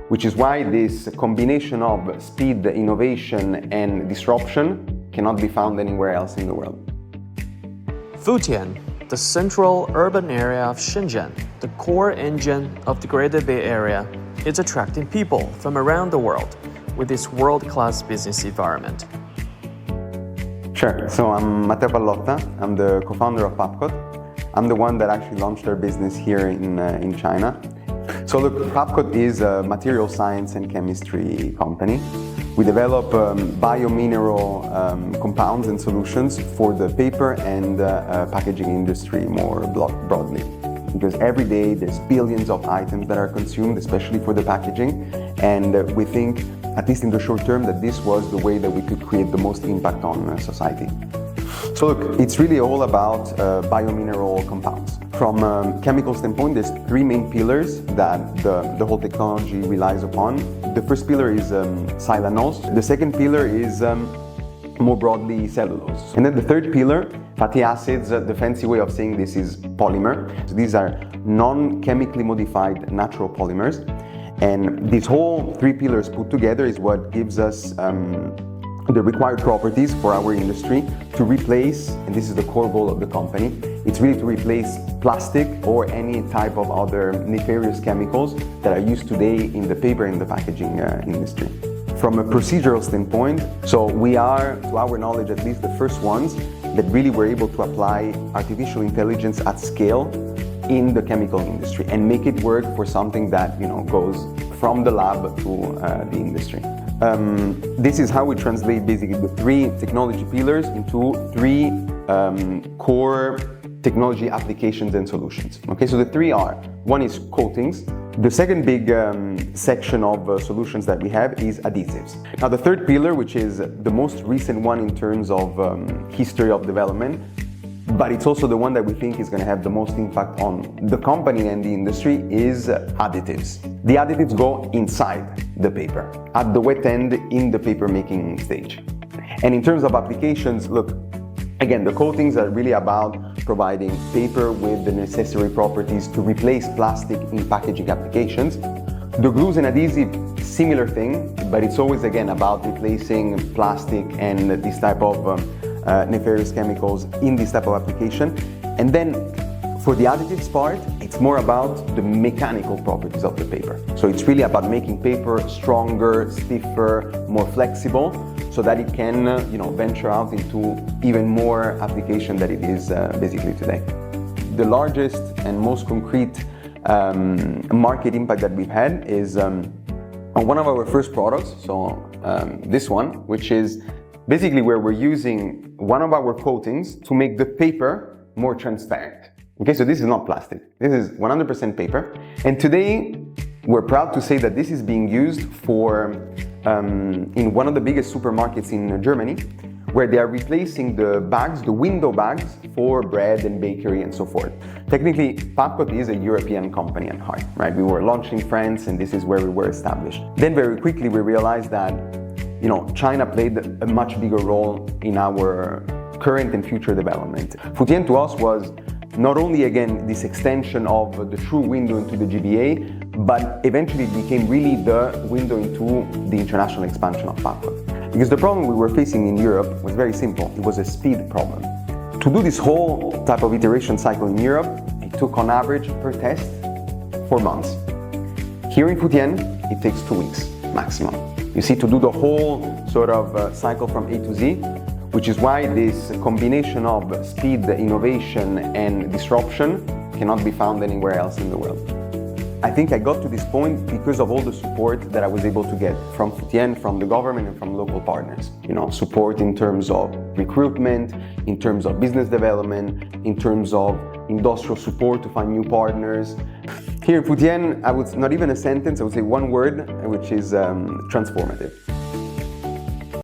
which is why this combination of speed, innovation, and disruption cannot be found anywhere else in the world. Futian, the central urban area of Shenzhen, the core engine of the Greater Bay Area, is attracting people from around the world with its world-class business environment. Sure. So I'm Matteo Pallotta. I'm the co-founder of Papkot. I'm the one that actually launched our business here in China. So look, Papkot is a material science and chemistry company. We develop biomineral compounds and solutions for the paper and packaging industry more broadly. Because every day there's billions of items that are consumed, especially for the packaging, and we think, at least in the short term, that this was the way that we could create the most impact on society. So look, it's really all about biomineral compounds. From a chemical standpoint, there's three main pillars that the whole technology relies upon. The first pillar is silanols. The second pillar is more broadly cellulose. And then the third pillar, fatty acids, the fancy way of saying this is polymer. So these are non-chemically modified natural polymers. And these whole three pillars put together is what gives us the required properties for our industry to replace, and this is the core goal of the company, it's really to replace plastic or any type of other nefarious chemicals that are used today in the paper and the packaging industry. From a procedural standpoint, so we are, to our knowledge at least, the first ones that really were able to apply artificial intelligence at scale in the chemical industry and make it work for something that goes from the lab to the industry. This is how we translate basically the three technology pillars into three core technology applications and solutions. Okay, so the three are, one is coatings. The second big section of solutions that we have is adhesives. Now the third pillar, which is the most recent one in terms of history of development, but it's also the one that we think is going to have the most impact on the company and the industry, is additives. The additives go inside the paper, at the wet end in the paper making stage. And in terms of applications, look, again, the coatings are really about providing paper with the necessary properties to replace plastic in packaging applications. The glues and adhesive, similar thing, but it's always again about replacing plastic and this type of nefarious chemicals in this type of application. And then for the additives part, it's more about the mechanical properties of the paper. So it's really about making paper stronger, stiffer, more flexible, so that it can venture out into even more application than it is basically today. The largest and most concrete market impact that we've had is on one of our first products, so this one, which is basically where we're using one of our coatings to make the paper more transparent. Okay, so this is not plastic. This is 100% paper. And today, we're proud to say that this is being used for in one of the biggest supermarkets in Germany, where they are replacing the bags, the window bags, for bread and bakery and so forth. Technically, Papkot is a European company at heart, right? We were launched in France and this is where we were established. Then very quickly we realized that China played a much bigger role in our current and future development. Futian to us was not only, again, this extension of the true window into the GBA, but eventually it became really the window into the international expansion of Papkot. Because the problem we were facing in Europe was very simple. It was a speed problem. To do this whole type of iteration cycle in Europe, it took on average per test 4 months. Here in Futian, it takes 2 weeks maximum. You see, to do the whole sort of cycle from A to Z, which is why this combination of speed, innovation, and disruption cannot be found anywhere else in the world. I think I got to this point because of all the support that I was able to get from Futian, from the government, and from local partners. Support in terms of recruitment, in terms of business development, in terms of industrial support to find new partners. Here in Futian, not even a sentence, I would say one word, which is transformative.